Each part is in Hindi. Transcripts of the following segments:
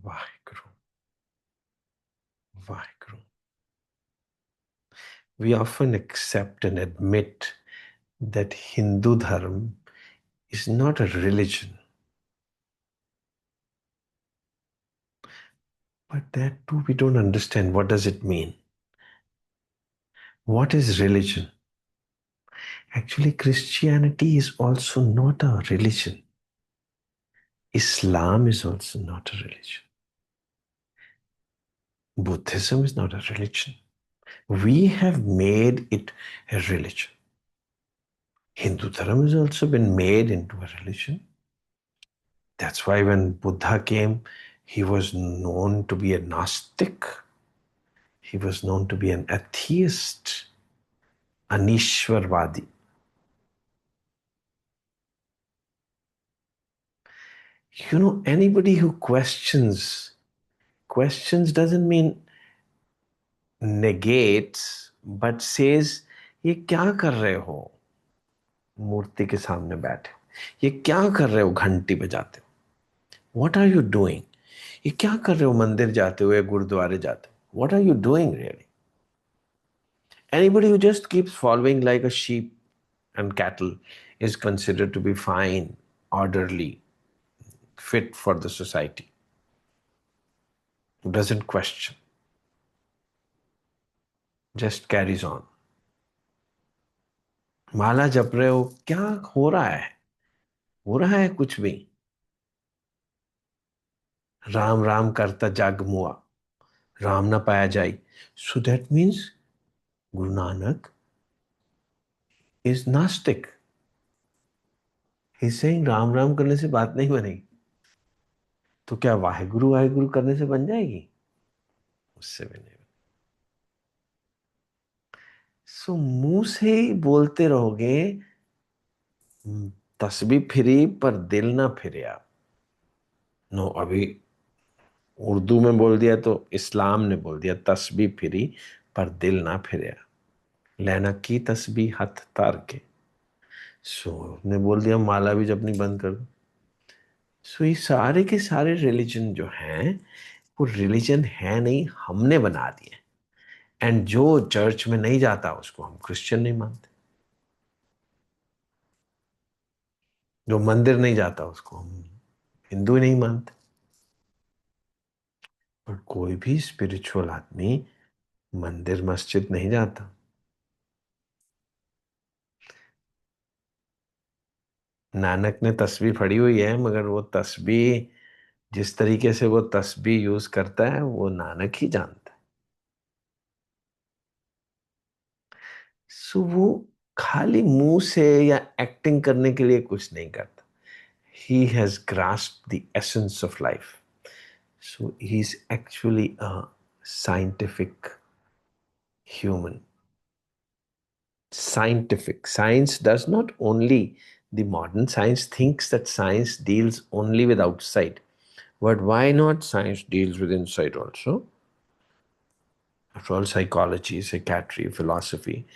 Vaheguru, Vaheguru. We often accept and admit that Hindu Dharma is not a religion. But that too we don't understand. What does it mean? What is religion? Actually, Christianity is also not a religion. Islam is also not a religion. Buddhism is not a religion. We have made it a religion. Hindu Dharma has also been made into a religion. That's why when Buddha came, he was known to be a Gnostic. He was known to be an atheist, an Ishwarvadi. You know, anybody who questions doesn't mean negates, but says, ये क्या कर रहे हो मूर्ति के सामने बैठे, ये क्या कर रहे हो घंटी बजाते हो, what are you doing, ये क्या कर रहे हो मंदिर जाते हो या गुरुद्वारे जाते हो, what are you doing really? Anybody who just keeps following like a sheep and cattle is considered to be fine, orderly, fit for the society, who doesn't question, just carries on. माला जप रहे हो, क्या हो रहा है, हो रहा है कुछ भी, राम राम करता जग मुआ, राम ना पाया जाए. So that means Guru Nanak is Nastic. He's saying Ram Ram करने से बात नहीं बनेगी. तो क्या वाहेगुरु वाहेगुरु करने से बन जाएगी? उससे भी नहीं. सो मुंह से ही बोलते रहोगे, तस्बीह फिरी पर दिल ना फिरे. आप नो, अभी उर्दू में बोल दिया तो इस्लाम ने बोल दिया तस्बीह फिरी पर दिल ना फिरे. लेना की तस्बीह हथ तार के. सो ने बोल दिया माला भी जपनी बंद कर दो. सो ये सारे के सारे रिलीजन जो हैं वो रिलीजन है नहीं, हमने बना दिए. एंड जो चर्च में नहीं जाता उसको हम क्रिश्चियन नहीं मानते, जो मंदिर नहीं जाता उसको हम हिंदू नहीं मानते. पर कोई भी स्पिरिचुअल आदमी मंदिर मस्जिद नहीं जाता. नानक ने तस्बीह पढ़ी हुई है, मगर वो तस्बीह जिस तरीके से वो तस्बीह यूज करता है वो नानक ही जानता है. सो वो खाली मुंह से या एक्टिंग करने के लिए कुछ नहीं करता. He has grasped the essence of life. So he's actually a scientific human. Scientific. Science does not only, the modern science thinks that science deals only with outside. But why not science deals with inside also? After all, psychology, psychiatry, philosophy,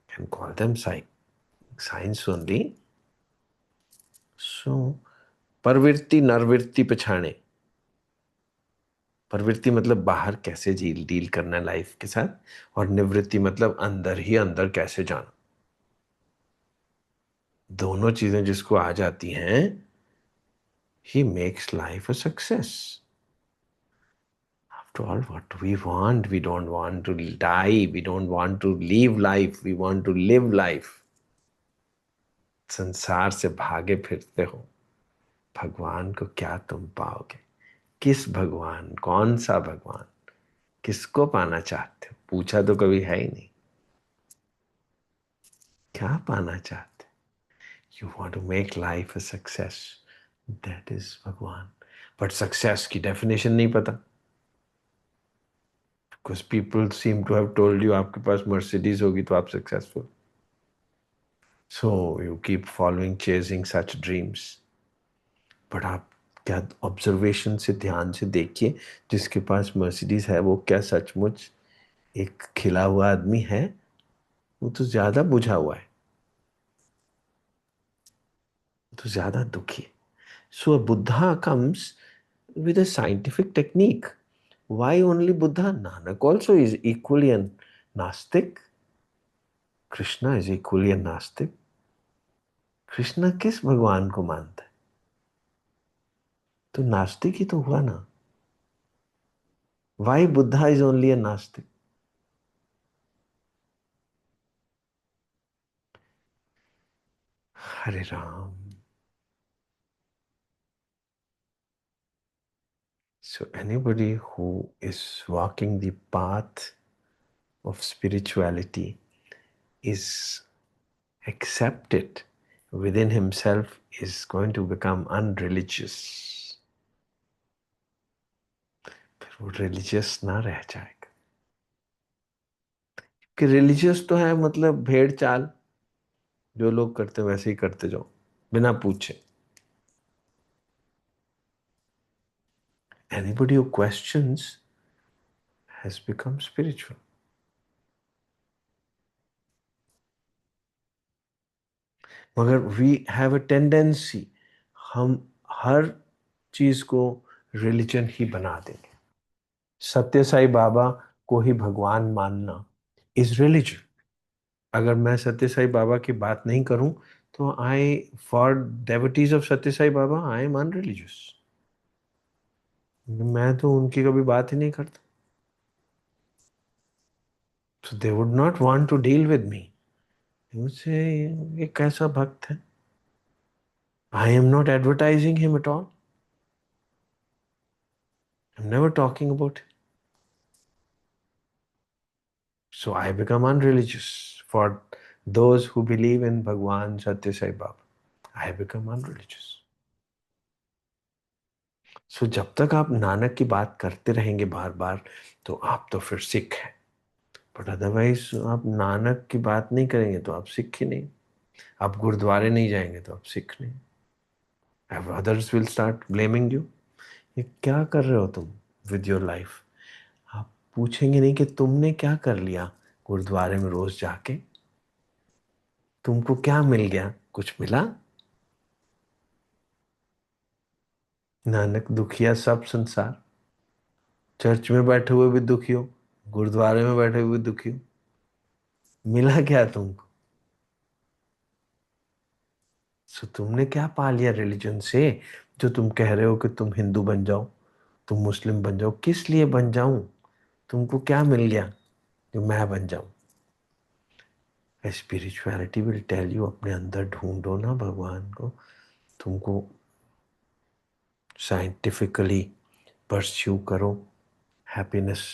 can call them science only. So, प्रवृत्ति नरवृत्ति पछाणे. प्रवृत्ति मतलब बाहर कैसे डील करना है लाइफ के साथ, और निवृत्ति मतलब अंदर ही अंदर कैसे जाना. दोनों चीजें जिसको आ जाती हैं, he makes life a success. After all, what we want, we don't want to die, we don't want to live life, we want to live life. संसार से भागे फिरते हो, भगवान को क्या तुम पाओगे? किस भगवान, कौन सा भगवान, किसको पाना चाहते हो? पूछा तो कभी है ही नहीं. क्या पाना चाहते? You want to make life a success. That is भगवान. But success की definition नहीं पता. Because people seem to have told you आपके पास Mercedes होगी तो आप successful. So you keep following, chasing such dreams. But आप क्या ऑब्जर्वेशन से ध्यान से देखिए, जिसके पास मर्सिडीज है वो क्या सचमुच एक खिला हुआ आदमी है? वो तो ज्यादा बुझा हुआ है, तो ज्यादा दुखी. So a Buddha comes with a scientific technique. Why only Buddha? Nanak also is equally a Nastic. Krishna is equally a Nastic. Krishna किस भगवान को मानता है? तो नास्तिक ही तो हुआ ना. Why Buddha is only a Nastic? Hare Ram. So anybody who is walking the path of spirituality is accepted within himself is going to become unreligious. फिर वो religious ना रह जाएगा. कि religious तो है मतलब भेड़ चाल, जो लोग करते वैसे ही करते जाओ बिना पूछे. Anybody who questions has become spiritual. मगर वी हैव अ टेंडेंसी, हम हर चीज को रिलीजन ही बना देंगे. सत्य साई बाबा को ही भगवान मानना इज रिलीजन. अगर मैं सत्य साई बाबा की बात नहीं करूं तो आई, फॉर डेवोटीज ऑफ सत्य साई बाबा आई एम अनरिलीजियस. मैं तो उनकी कभी बात ही नहीं करता. So they would not want to deal with me. मुझसे ये कैसा भक्त है. I am not advertising him at all. I am never talking about. So I become unreligious. For those who believe in Bhagwan Satya Sai Baba, I become unreligious. So जब तक आप नानक की बात करते रहेंगे बार बार तो आप तो फिर सिख हैं. बट अदरवाइज आप नानक की बात नहीं करेंगे तो आप सिख ही नहीं. आप गुरुद्वारे नहीं जाएंगे तो आप सिख नहीं. Others will start blaming you. ये क्या कर रहे हो तुम विद योर लाइफ. आप पूछेंगे नहीं कि तुमने क्या कर लिया गुरुद्वारे में रोज जाके. तुमको क्या मिल गया. कुछ मिला. नानक दुखिया सब संसार. चर्च में बैठे हुए भी दुखी हो, गुरुद्वारे में बैठे हुए भी दुखी हो. मिला क्या तुमको. सो तुमने क्या पा लिया रिलीजन से, जो तुम कह रहे हो कि तुम हिंदू बन जाओ, तुम मुस्लिम बन जाओ. किस लिए बन जाऊं. तुमको क्या मिल गया जो मैं बन जाऊं. स्पिरिचुअलिटी विल टेल यू, अपने अंदर ढूंढो ना भगवान को. तुमको साइंटिफिकली परस्यू करो हैप्पीनेस.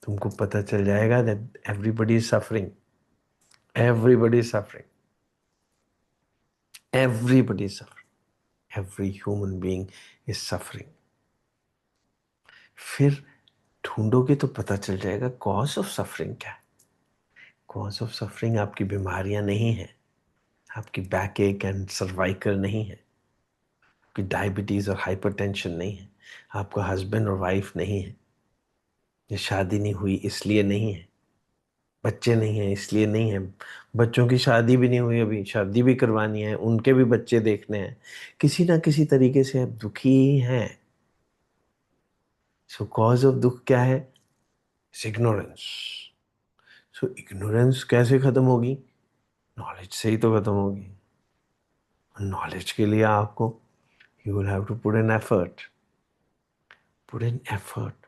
तुमको पता चल जाएगा that everybody is suffering. Everybody is suffering. Everybody is suffering. Every human being is suffering. फिर ढूंढोगे तो पता चल जाएगा कॉज ऑफ सफरिंग क्या है. कॉज ऑफ सफरिंग आपकी बीमारियां नहीं है, आपकी बैक एक एंड सर्वाइकल नहीं है, आपकी डायबिटीज और हाइपरटेंशन नहीं है, आपका हस्बैंड और वाइफ नहीं है, ये शादी नहीं हुई इसलिए नहीं है, बच्चे नहीं हैं इसलिए नहीं है, बच्चों की शादी भी नहीं हुई अभी, शादी भी करवानी है, उनके भी बच्चे देखने हैं. किसी ना किसी तरीके से आप दुखी ही हैं. सो कॉज ऑफ दुख क्या है. इग्नोरेंस. सो इग्नोरेंस कैसे खत्म होगी. नॉलेज से ही तो खत्म होगी. नॉलेज के लिए आपको, you will have to put in effort. Put in effort.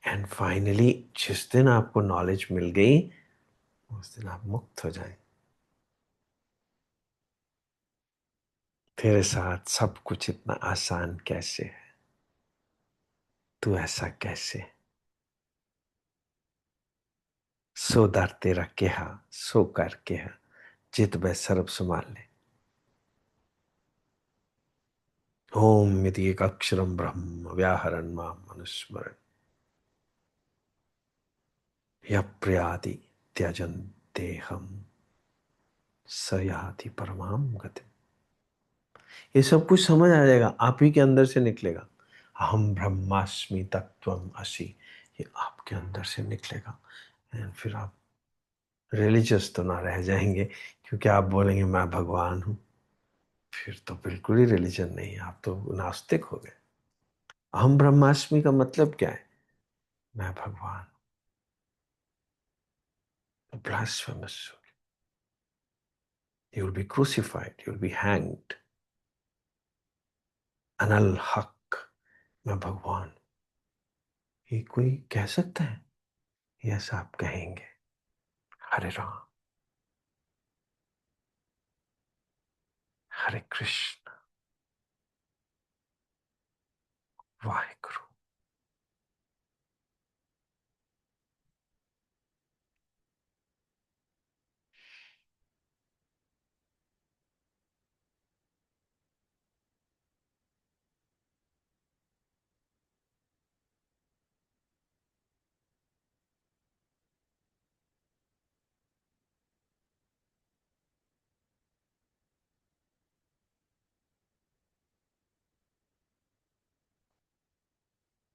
And finally जिस दिन आपको नॉलेज मिल गई उस दिन आप मुक्त हो जाए. तेरे साथ सब कुछ इतना आसान कैसे है. तू ऐसा कैसे. सो दर तेरा केहा सो कर केहा, चित बै सर्ब संभाल ले. ओम इति एक अक्षरम ब्रह्म व्याहरण माम मनुस्मरण. यः प्रयाति त्यजन देहम स याति परमाम गति. ये सब कुछ समझ आ जाएगा, आप ही के अंदर से निकलेगा. अहम ब्रह्मास्मि तत्वम असि, ये आपके अंदर से निकलेगा. एंड फिर आप रिलीजियस तो ना रह जाएंगे, क्योंकि आप बोलेंगे मैं भगवान हूँ. फिर तो बिल्कुल ही रिलीजन नहीं है, आप तो नास्तिक हो गए। अहम ब्रह्मास्मि का मतलब क्या है? मैं भगवान। Blasphemous. You will be crucified, you will be hanged. अनल हक, मैं भगवान। ये कोई कह सकता है? यस, आप कहेंगे। हरे राम, हरे कृष्ण, वाहिगुरु।